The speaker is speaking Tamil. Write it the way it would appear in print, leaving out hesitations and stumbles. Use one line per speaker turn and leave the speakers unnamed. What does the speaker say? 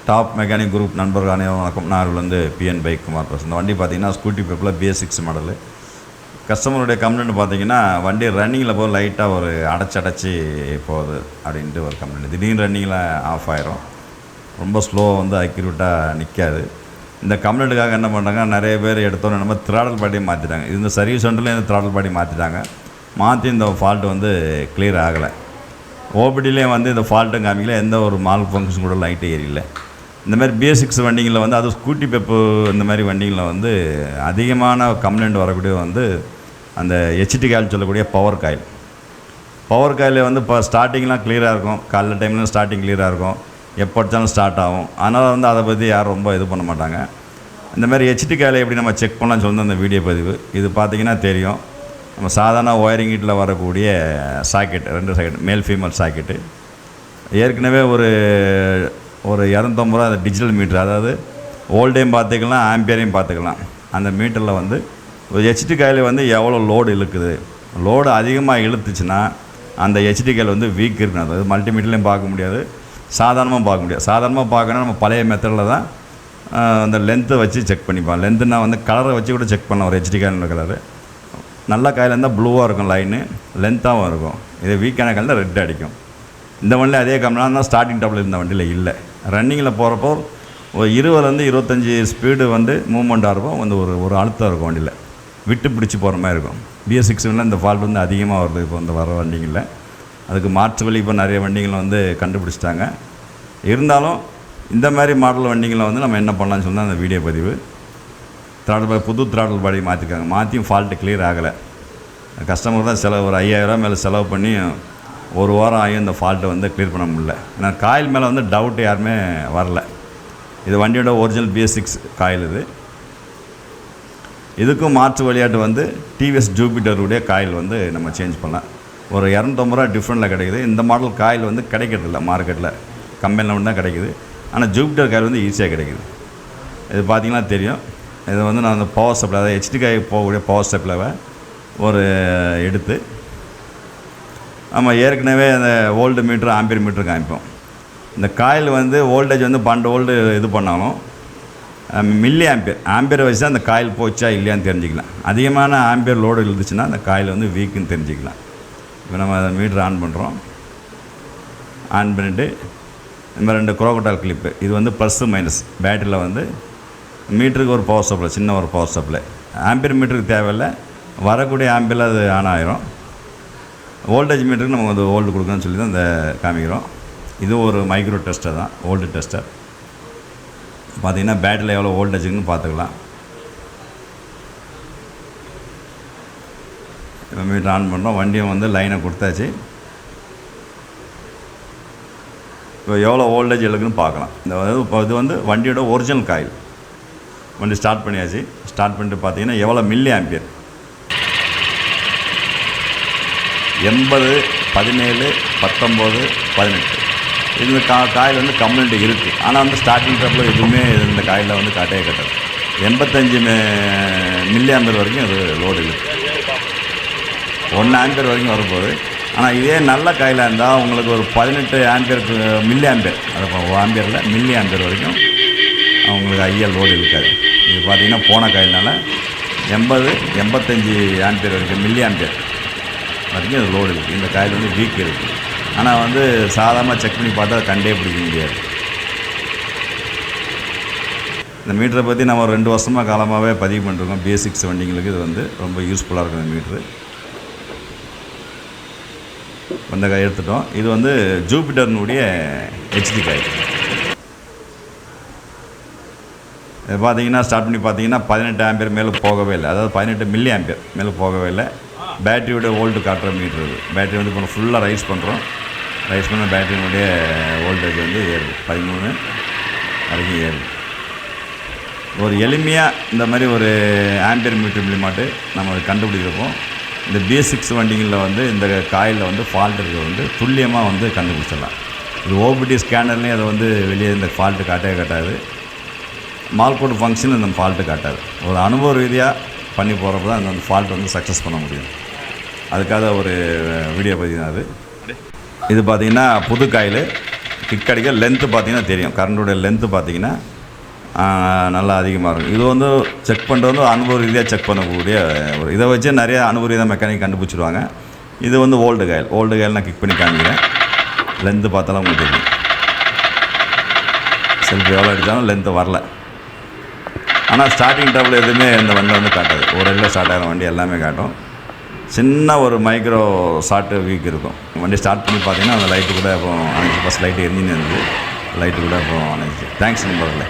டாப் மெக்கானிக் குரூப் நண்பர்கள் அனைவரும் வணக்கம். நார்லேருந்து பிஎன் பைக் குமார் பேசுகிறேன். இந்த வண்டி பார்த்தீங்கன்னா ஸ்கூட்டி பேப்பில் BS6 மாடலு. கஸ்டமருடைய கம்ப்ளைண்ட் பார்த்தீங்கன்னா வண்டி ரன்னிங்கில் போய் லைட்டாக ஒரு அடைச்சி போகுது அப்படின்ட்டு ஒரு கம்ப்ளைண்ட். திடீர்னு ரன்னிங்கில் ஆஃப் ஆயிரும், ரொம்ப ஸ்லோவாக வந்து அக்யூரேட்டாக நிற்காது. இந்த கம்ப்ளைண்ட்டுக்காக என்ன பண்ணுறாங்க, நிறைய பேர் எடுத்தோன்னு நம்ம த்ராடல் பாடியை மாற்றிட்டாங்க. இந்த சர்வீஸ் சென்டரில் இந்த த்ராடல் பாடி மாற்றிட்டாங்க. மாற்றி இந்த ஃபால்ட்டு வந்து கிளியர் ஆகலை. ஓபிடிலே வந்து இந்த ஃபால்ட்டும் காமிக்கல, எந்த ஒரு மால் ஃபங்க்ஷன் கூட லைட்டு ஏறியில்லை. இந்த மாதிரி BS6 வண்டிங்களில் வந்து அது ஸ்கூட்டி பெப்பு இந்த மாதிரி வண்டிகளில் வந்து அதிகமான கம்ப்ளைண்ட் வரக்கூடிய வந்து அந்த HT காயில் சொல்லக்கூடிய பவர் காயில் வந்து இப்போ ஸ்டார்டிங்லாம் கிளியராக இருக்கும். காலைல டைம்லாம் ஸ்டார்டிங் கிளியராக இருக்கும், எப்போ அடித்தாலும் ஸ்டார்ட் ஆகும். அதனால் வந்து அதை பற்றி யாரும் ரொம்ப இது பண்ண மாட்டாங்க. இந்த மாதிரி HT காயில் எப்படி நம்ம செக் பண்ணலாம்னு சொல்லி அந்த வீடியோ பதிவு. இது பார்த்திங்கன்னா தெரியும், நம்ம சாதாரண ஒயரிங் ஹீட்டில் வரக்கூடிய socket, 2 socket, male female socket. ஏற்கனவே ஒரு 250 ரூபா அந்த டிஜிட்டல் மீட்ரு, அதாவது ஓல்டையும் பார்த்துக்கலாம், ஆம்பியரையும் பார்த்துக்கலாம். அந்த மீட்டரில் வந்து ஒரு HT காயில் வந்து எவ்வளோ லோடு இழுக்குது, லோடு அதிகமாக இழுத்துச்சுன்னா அந்த HT காயில் வந்து வீக் இருக்குன்னு. அதாவது மல்டிமீட்டர்லையும் பார்க்க முடியாது, சாதாரணமாக பார்க்க முடியாது. சாதாரணமாக பார்க்கணும் நம்ம பழைய மெத்தடில் தான் அந்த லென்த்தை வச்சு செக் பண்ணிப்போம். லென்த்துனா வந்து கலரை வச்சு கூட செக் பண்ணலாம். ஒரு HT காயில் கலரு நல்ல காயில் இருந்தால் ப்ளூவாக இருக்கும், லைனு லென்த்தாகவும் இருக்கும். இது வீக்கான காயில் ரெட் அடிக்கும். இந்த வண்டியில் அதே கம்மியாக தான் ஸ்டார்டிங் டாப்பில் இருந்த வண்டியில் இல்லை. ரன்னிங்கில் போகிறப்போ ஒரு 20 25 ஸ்பீடு வந்து மூவ்மெண்ட்டாக இருக்கும். வந்து ஒரு அழுத்தம் இருக்கும், வண்டியில் விட்டு பிடிச்சி போகிற மாதிரி இருக்கும். BS6 இந்த ஃபால்ட் வந்து அதிகமாக வருது இப்போ வந்து வர வண்டிங்களில். அதுக்கு மாற்று வழி இப்போ நிறைய வண்டிகளை வந்து கண்டுபிடிச்சிட்டாங்க. இருந்தாலும் இந்த மாதிரி மாடல் வண்டிகளை வந்து நம்ம என்ன பண்ணலான்னு சொன்னால் அந்த வீடியோ பதிவு. த்ராடல் பாடி, புது த்ராடல் பாடி மாற்றிருக்காங்க. மாற்றியும் ஃபால்ட்டு கிளியர் ஆகலை. கஸ்டமர் தான் செலவு, ஒரு 5000 ரூபா மேலே செலவு பண்ணி ஒரு வாரம் ஆகியும் இந்த ஃபால்ட்டை வந்து கிளியர் பண்ண முடியல. ஏன்னா காயில் மேலே வந்து டவுட் யாருமே வரல. இது வண்டியோட ஒரிஜினல் BS6 காயில். இதுக்கும் மாற்று விளையாட்டு வந்து TVS ஜூபிட்டருடைய காயில் வந்து நம்ம சேஞ்ச் பண்ணலாம். ஒரு 250 ரூபா டிஃப்ரெண்ட்டில் கிடைக்குது. இந்த மாடல் காயில் வந்து கிடைக்கிறதில்ல மார்க்கெட்டில், கம்பெனியில் மட்டும் தான் கிடைக்குது. ஆனால் ஜூபிட்டர் காயில் வந்து ஈஸியாக கிடைக்குது. இது பார்த்திங்கன்னா தெரியும். இது வந்து நான் அந்த பவர் சப்ளை, அதாவது HT காயில் போகக்கூடிய பவர் சப்ளைவை ஒரு எடுத்து நம்ம ஏற்கனவே அந்த ஓல்டு மீட்ரு, ஆம்பியர் மீட்ரு காமிப்போம். இந்த காயில் வந்து வோல்டேஜ் வந்து 12 வோல்டு இது பண்ணாலும் மில்லி ஆம்பியரை வச்சு தான் அந்த காயில் போச்சா இல்லையான்னு தெரிஞ்சுக்கலாம். அதிகமான ஆம்பியர் லோடு இருந்துச்சுன்னா அந்த காயில் வந்து வீக்குன்னு தெரிஞ்சுக்கலாம். இப்போ நம்ம அதை மீட்ரு ஆன் பண்ணுறோம். ஆன் பண்ணிவிட்டு இந்த மாதிரி 2 குரோக்கோட்டால் கிளிப்பு, இது வந்து ப்ளஸ்ஸு மைனஸ். பேட்டரியில் வந்து மீட்டருக்கு ஒரு பவர் சப்ளை, சின்ன ஒரு பவர் சப்ளை. ஆம்பியர் மீட்டருக்கு தேவையில்லை, வரக்கூடிய ஆம்பியரில் அது ஆன் ஆகிரும். வோல்டேஜ் மீட்டருக்கு நம்ம வந்து வோல்டு கொடுக்கணும்னு சொல்லி தான் இந்த காமிக்கிறோம். இது ஒரு மைக்ரோ டெஸ்டர் தான், வோல்டு டெஸ்டர். பார்த்திங்கன்னா பேட்டரியில் எவ்வளோ வோல்டேஜுன்னு பார்த்துக்கலாம். இப்போ மீட்டர் ஆன் பண்ணுறோம். வண்டியும் வந்து லைனை கொடுத்தாச்சு. இப்போ எவ்வளோ வோல்டேஜ் இழுக்குன்னு பார்க்கலாம். இப்போ இது வந்து வண்டியோட ஒரிஜினல் காயில். வண்டி ஸ்டார்ட் பண்ணியாச்சு. ஸ்டார்ட் பண்ணிட்டு பார்த்தீங்கன்னா எவ்வளோ மில்லி ஆம்பியர், 80, 17, 19, 18. இந்த காயில் வந்து கம்ப்ளைண்ட் இருக்குது. ஆனால் வந்து ஸ்டார்டிங் ட்ரப்பில் எதுவுமே இந்த காயில் வந்து காட்டவே கட்டாது. 85 மில்லி ஆம்பியர் வரைக்கும் அது லோடு இல்லை, 1 ஆம்பியர் வரைக்கும் வரப்போகுது. ஆனால் இதே நல்ல காயிலாக இருந்தால் உங்களுக்கு ஒரு 18 ஆம்பியருக்கு மில்லி ஆம்பியர், அது ஆம்பியரில் மில்லி ஆம்பியர் வரைக்கும் அவங்களுக்கு ஐயா லோடு இருக்காது. இது பார்த்திங்கன்னா போன காயில்னால 80, 85 ஆம்பியர் வரைக்கும் மில்லி ஆம்பியர் வரைக்கும் அது லோடு இருக்குது. இந்த காயில் வந்து வீக் இருக்குது. ஆனால் வந்து சாதாரணமாக செக் பண்ணி பார்த்தா கண்டே பிடிக்க முடியாது. இந்த மீட்டரை பற்றி நம்ம 2 வருஷமாக காலமாகவே பதிவு பண்ணிருக்கோம். BS6 வண்டிங்களுக்கு இது வந்து ரொம்ப யூஸ்ஃபுல்லாக இருக்கும் இந்த மீட்ரு. இந்த காய் எடுத்துட்டோம். இது வந்து ஜூபிட்டர்னுடைய HT காயில். இது பார்த்திங்கன்னா ஸ்டார்ட் பண்ணி பார்த்தீங்கன்னா 18 ஆம்பியர் மேலே போகவே இல்லை, அதாவது 18 மில்லி ஆம்பியர் மேலே போகவே இல்லை. பேட்டரியோட வோல்ட்டு காட்டுற மீட்ரு இது. பேட்டரி வந்து இப்போ ஃபுல்லாக ரைஸ் பண்ணுறோம். ரைஸ் பண்ண பேட்டரியினுடைய வோல்டேஜ் வந்து ஏறுது, 13 வரைக்கும் ஏறுது. ஒரு எளிமையாக இந்த மாதிரி ஒரு ஆம்பியர் மீட்ரு மூலியமாட்டு நம்ம கண்டுபிடிக்கிறப்போ இந்த BS6 வண்டிகளில் வந்து இந்த காயில் வந்து ஃபால்ட் இருக்கிறது வந்து துல்லியமாக வந்து கண்டுபிடிச்சிடலாம். இது OBD ஸ்கேனர்லேயும் அதை வந்து வெளியே இந்த ஃபால்ட்டு காட்டவே காட்டாது. மால்கோட் ஃபங்க்ஷன் இந்த ஃபால்ட்டு காட்டாது. ஒரு அனுபவ ரீதியாக பண்ணி போகிறப்ப தான் அந்த ஃபால்ட் வந்து சக்ஸஸ் பண்ண முடியும். அதுக்காக ஒரு வீடியோ பதிவு தான் அது. இது பார்த்திங்கன்னா புது காயில். கிக் அடிக்க லென்த்து பார்த்தீங்கன்னா தெரியும். கரண்ட்டுடைய லென்த்து பார்த்தீங்கன்னா நல்லா அதிகமாக இருக்கும். இது வந்து செக் பண்ணுறது வந்து அனுபவ ரீதியாக செக் பண்ணக்கூடிய ஒரு இதை வச்சு நிறைய அனுபவ ரீதியாக மெக்கானிக் கண்டுபிடிச்சிடுவாங்க. இது வந்து ஓல்டு காயில் நான் கிக் பண்ணி காமிக்கிறேன். லென்த்து பார்த்தாலும் உங்களுக்கு தெரியும். செல்ஃப் எவ்வளோ அடித்தாலும் லென்த்து வரல. ஆனால் ஸ்டார்டிங் ட்ரபிள் எதுவுமே இந்த வண்டி வந்து காட்டாது. ஒரு இடத்துல ஸ்டார்ட் ஆகிற வண்டி எல்லாமே காட்டும். சின்ன ஒரு மைக்ரோ ஷார்ட்டு வீக் இருக்கும். வண்டி ஸ்டார்ட் பண்ணி பார்த்தீங்கன்னா அந்த லைட்டு கூட இப்போ அணைச்சி. ஃபஸ்ட் லைட்டு எரிஞ்சின்னு இருந்தது, லைட்டு கூட இப்போ அணைச்சி. தேங்க்ஸ் நண்பர்களே.